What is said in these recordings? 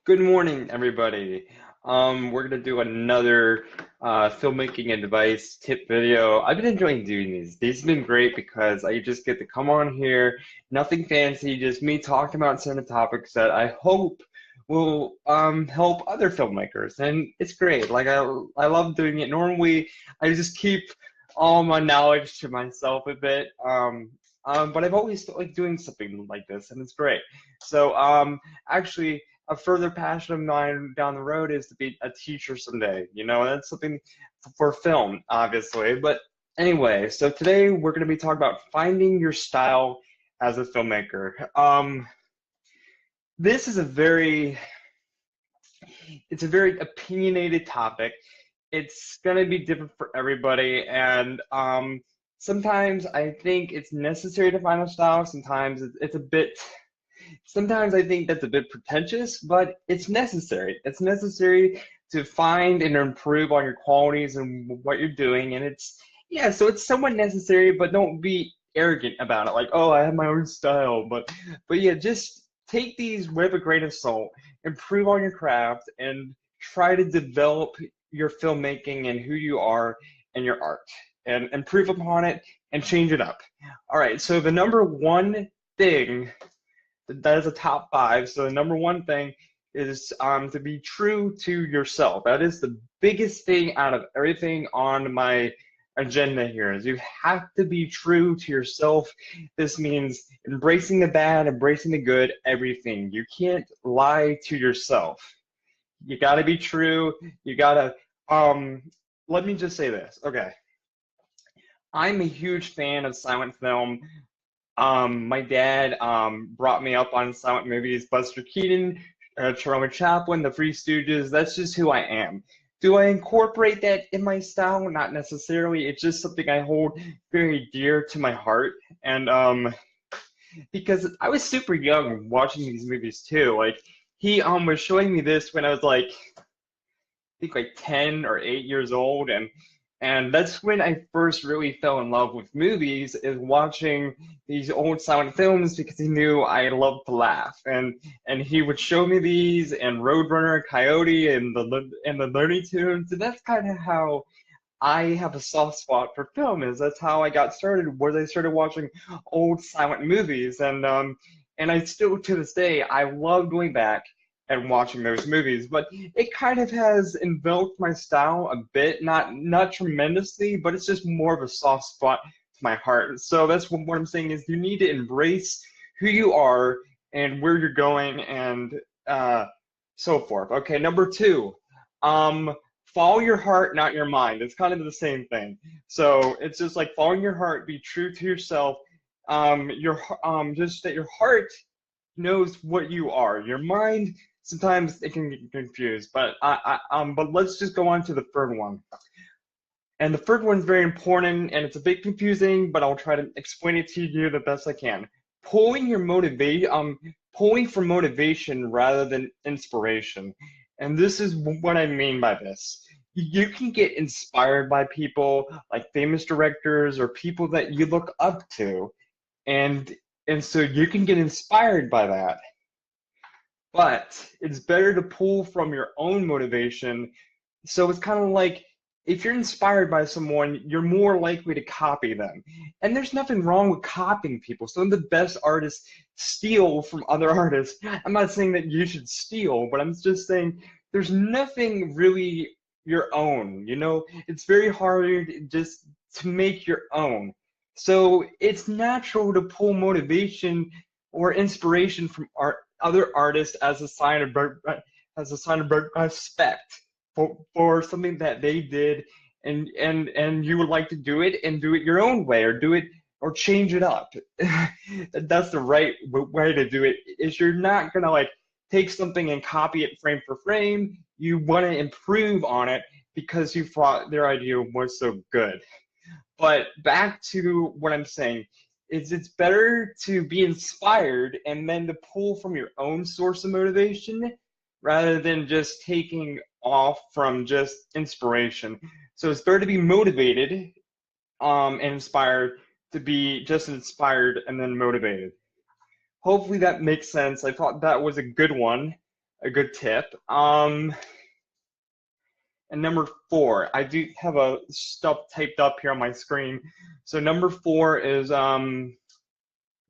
Good morning, everybody. We're gonna do another filmmaking advice tip video. I've been enjoying doing these. These have been great because I just get to come on here, nothing fancy, just me talking about certain topics that I hope will help other filmmakers, and it's great. I love doing it. Normally, I just keep all my knowledge to myself a bit. But I've always felt like doing something like this, and it's great. So, actually a further passion of mine down the road is to be a teacher someday. You know, that's something for film, obviously. But anyway, so today we're going to be talking about finding your style as a filmmaker. This is it's a very opinionated topic. It's going to be different for everybody, and sometimes I think it's necessary to find a style. Sometimes it's a bit. Sometimes I think that's a bit pretentious, but it's necessary. It's necessary to find and improve on your qualities and what you're doing. And yeah, so it's somewhat necessary, but don't be arrogant about it. Like, oh, I have my own style. But yeah, just take these with a grain of salt, improve on your craft, and try to develop your filmmaking and who you are and your art, and improve upon it and change it up. All right, so the number one thing that is a top five. So the number one thing is to be true to yourself. That is the biggest thing out of everything on my agenda here is you have to be true to yourself. This means embracing the bad, embracing the good, everything. You can't lie to yourself. You got to be true. You got to let me just say this. Okay. I'm a huge fan of silent film. My dad brought me up on silent movies, Buster Keaton, Charlie Chaplin, The Three Stooges. That's just who I am. Do I incorporate that in my style? Not necessarily. It's just something I hold very dear to my heart. And because I was super young watching these movies too. Like he was showing me this when I was like I think like 10 or 8 years old, and that's when I first really fell in love with movies, is watching these old silent films because he knew I loved to laugh. And he would show me these and Roadrunner, Coyote, and the Looney Tunes. And that's kind of how I have a soft spot for film, is that's how I got started, where I started watching old silent movies. And I still, to this day, I love going back and watching those movies. But it kind of has enveloped my style a bit, not tremendously, but it's just more of a soft spot to my heart. So that's what I'm saying, is you need to embrace who you are and where you're going, and so forth. Okay, number two. Follow your heart, not your mind. It's kind of the same thing. So it's just like following your heart, be true to yourself. Just that your heart knows what you are. Your mind, sometimes it can get confused. But let's just go on to the third one. And the third one is very important, and it's a bit confusing, but I'll try to explain it to you the best I can. Pulling for motivation rather than inspiration. And this is what I mean by this. You can get inspired by people like famous directors or people that you look up to, and so you can get inspired by that. But it's better to pull from your own motivation. So it's kind of like, if you're inspired by someone, you're more likely to copy them. And there's nothing wrong with copying people. Some of the best artists steal from other artists. I'm not saying that you should steal, but I'm just saying there's nothing really your own. You know, it's very hard just to make your own. So it's natural to pull motivation or inspiration from other artists as a sign of respect for something that they did, and you would like to do it and do it your own way, or do it or change it up. That's the right way to do it. Is you're not gonna like take something and copy it frame for frame. You want to improve on it because you thought their idea was so good. But back to what I'm saying is, it's better to be inspired and then to pull from your own source of motivation rather than just taking off from just inspiration. So it's better to be motivated and inspired to be just inspired and then motivated. Hopefully that makes sense. I thought that was a good one. a good tip. And number 4, I do have a stuff typed up here on my screen. So number 4 is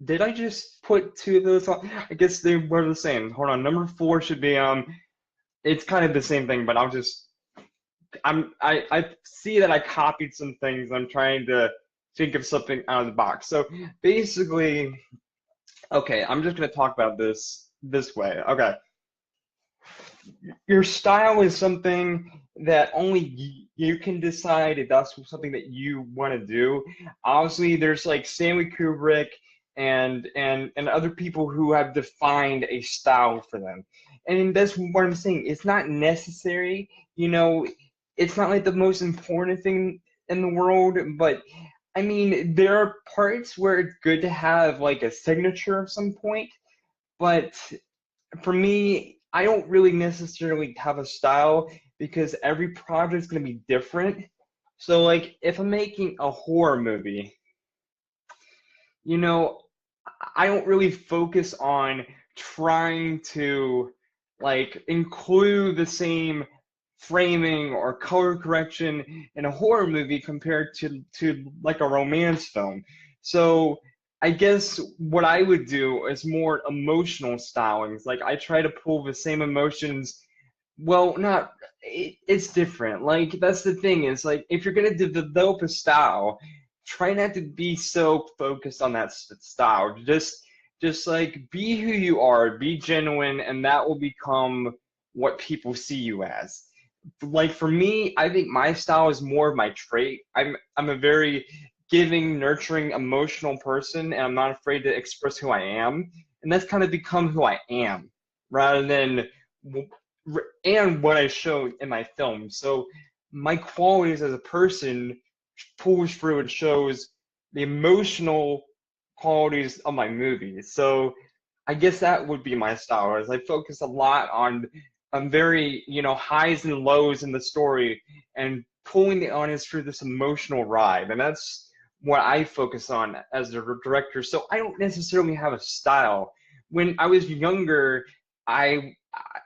did I just put 2 of those on? I guess they were the same. Hold on. Number 4 should be it's kind of the same thing, but I see that I copied some things. I'm trying to think of something out of the box. So basically, okay, I'm just gonna talk about this way. Okay. Your style is something that only you can decide if that's something that you want to do. Obviously, there's like Stanley Kubrick and other people who have defined a style for them. And that's what I'm saying. It's not necessary, you know, it's not like the most important thing in the world, but I mean, there are parts where it's good to have like a signature of some point, but for me, I don't really necessarily have a style because every project is going to be different. So, like, if I'm making a horror movie, you know, I don't really focus on trying to like include the same framing or color correction in a horror movie compared to like a romance film. So I guess what I would do is more emotional stylings. Like I try to pull the same emotions. Well, not it's different. Like that's the thing is like if you're gonna develop a style, try not to be so focused on that style. Just like be who you are, be genuine, and that will become what people see you as. Like for me, I think my style is more of my trait. I'm a very giving, nurturing, emotional person, and I'm not afraid to express who I am. And that's kind of become who I am, rather than and what I show in my film. So my qualities as a person pulls through and shows the emotional qualities of my movies. So I guess that would be my style. Is I focus a lot on very highs and lows in the story and pulling the audience through this emotional ride, and that's what I focus on as a director. So I don't necessarily have a style. When I was younger,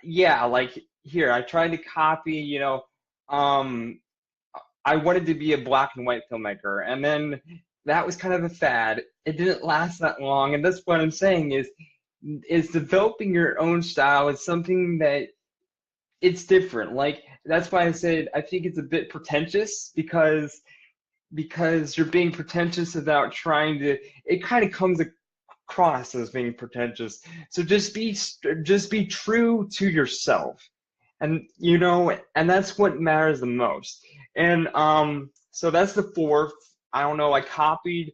yeah, like here I tried to copy. Um, I wanted to be a black and white filmmaker, and then that was kind of a fad. It didn't last that long, and that's what I'm saying is developing your own style is something that it's different. Like that's why I said I think it's a bit pretentious because you're being pretentious without trying to. It kind of comes across as being pretentious. So just be true to yourself, and and that's what matters the most. And so that's the 4th. I don't know. I copied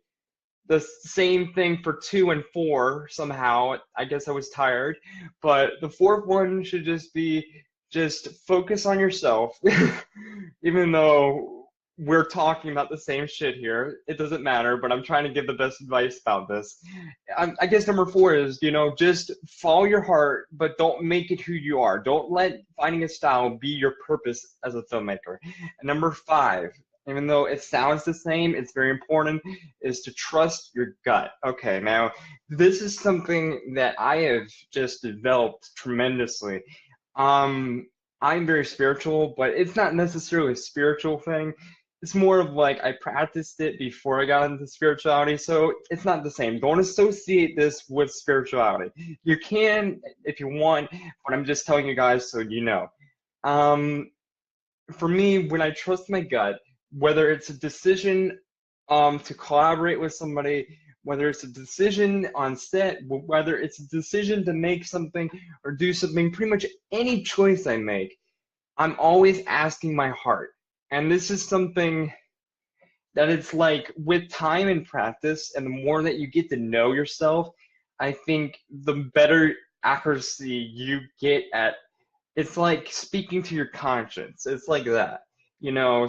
the same thing for 2 and 4 somehow. I guess I was tired, but the 4th one should just focus on yourself. Even though we're talking about the same shit here, it doesn't matter, but I'm trying to give the best advice about this. I guess number 4 is, just follow your heart, but don't make it who you are. Don't let finding a style be your purpose as a filmmaker. And number 5, even though it sounds the same, it's very important, is to trust your gut. Okay, now this is something that I have just developed tremendously. I'm very spiritual, but it's not necessarily a spiritual thing. It's more of like I practiced it before I got into spirituality, so it's not the same. Don't associate this with spirituality. You can if you want, but I'm just telling you guys so you know. Um, for me, when I trust my gut, whether it's a decision to collaborate with somebody, whether it's a decision on set, whether it's a decision to make something or do something, pretty much any choice I make, I'm always asking my heart. And this is something that it's like with time and practice, and the more that you get to know yourself, I think the better accuracy you get at. It's like speaking to your conscience. It's like that,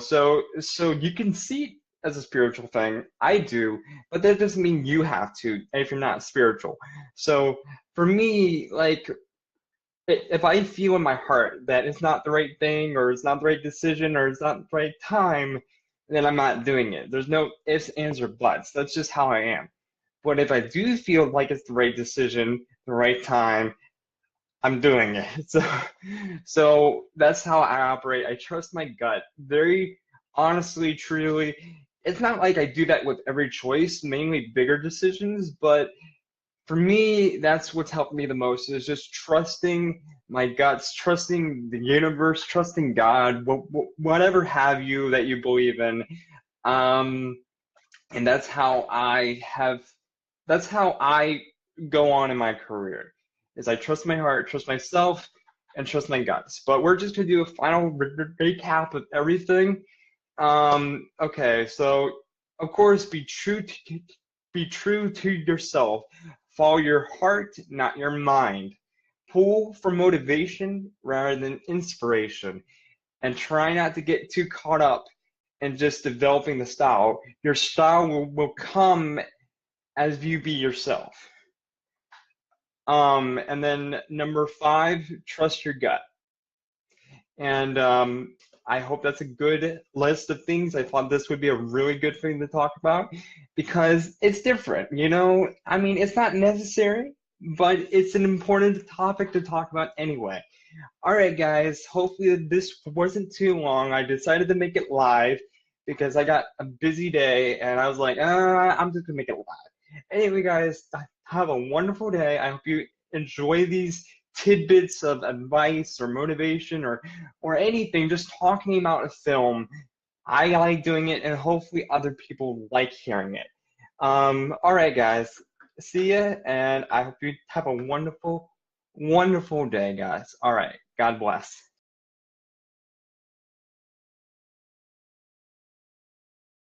so you can see it as a spiritual thing. I do, but that doesn't mean you have to if you're not spiritual. So for me, like if I feel in my heart that it's not the right thing or it's not the right decision or it's not the right time, then I'm not doing it. There's no ifs, ands, or buts. That's just how I am. But if I do feel like it's the right decision, the right time, I'm doing it. So that's how I operate. I trust my gut. Very honestly, truly. It's not like I do that with every choice, mainly bigger decisions, but for me, that's what's helped me the most is just trusting my guts, trusting the universe, trusting God, whatever have you that you believe in. Um, and that's how I go on in my career is I trust my heart, trust myself, and trust my guts. But we're just gonna do a final recap of everything. Okay, so of course be true to yourself. Follow your heart, not your mind. Pull for motivation rather than inspiration, and try not to get too caught up in just developing the style. Your style will come as you be yourself. And then number 5, trust your gut. And I hope that's a good list of things. I thought this would be a really good thing to talk about because it's different, you know? I mean, it's not necessary, but it's an important topic to talk about anyway. All right, guys, hopefully this wasn't too long. I decided to make it live because I got a busy day and I was like, I'm just gonna make it live. Anyway, guys, have a wonderful day. I hope you enjoy these tidbits of advice or motivation or anything, just talking about a film. I like doing it and hopefully other people like hearing it. All right, guys, see ya, and I hope you have a wonderful, wonderful day, guys. All right, God bless.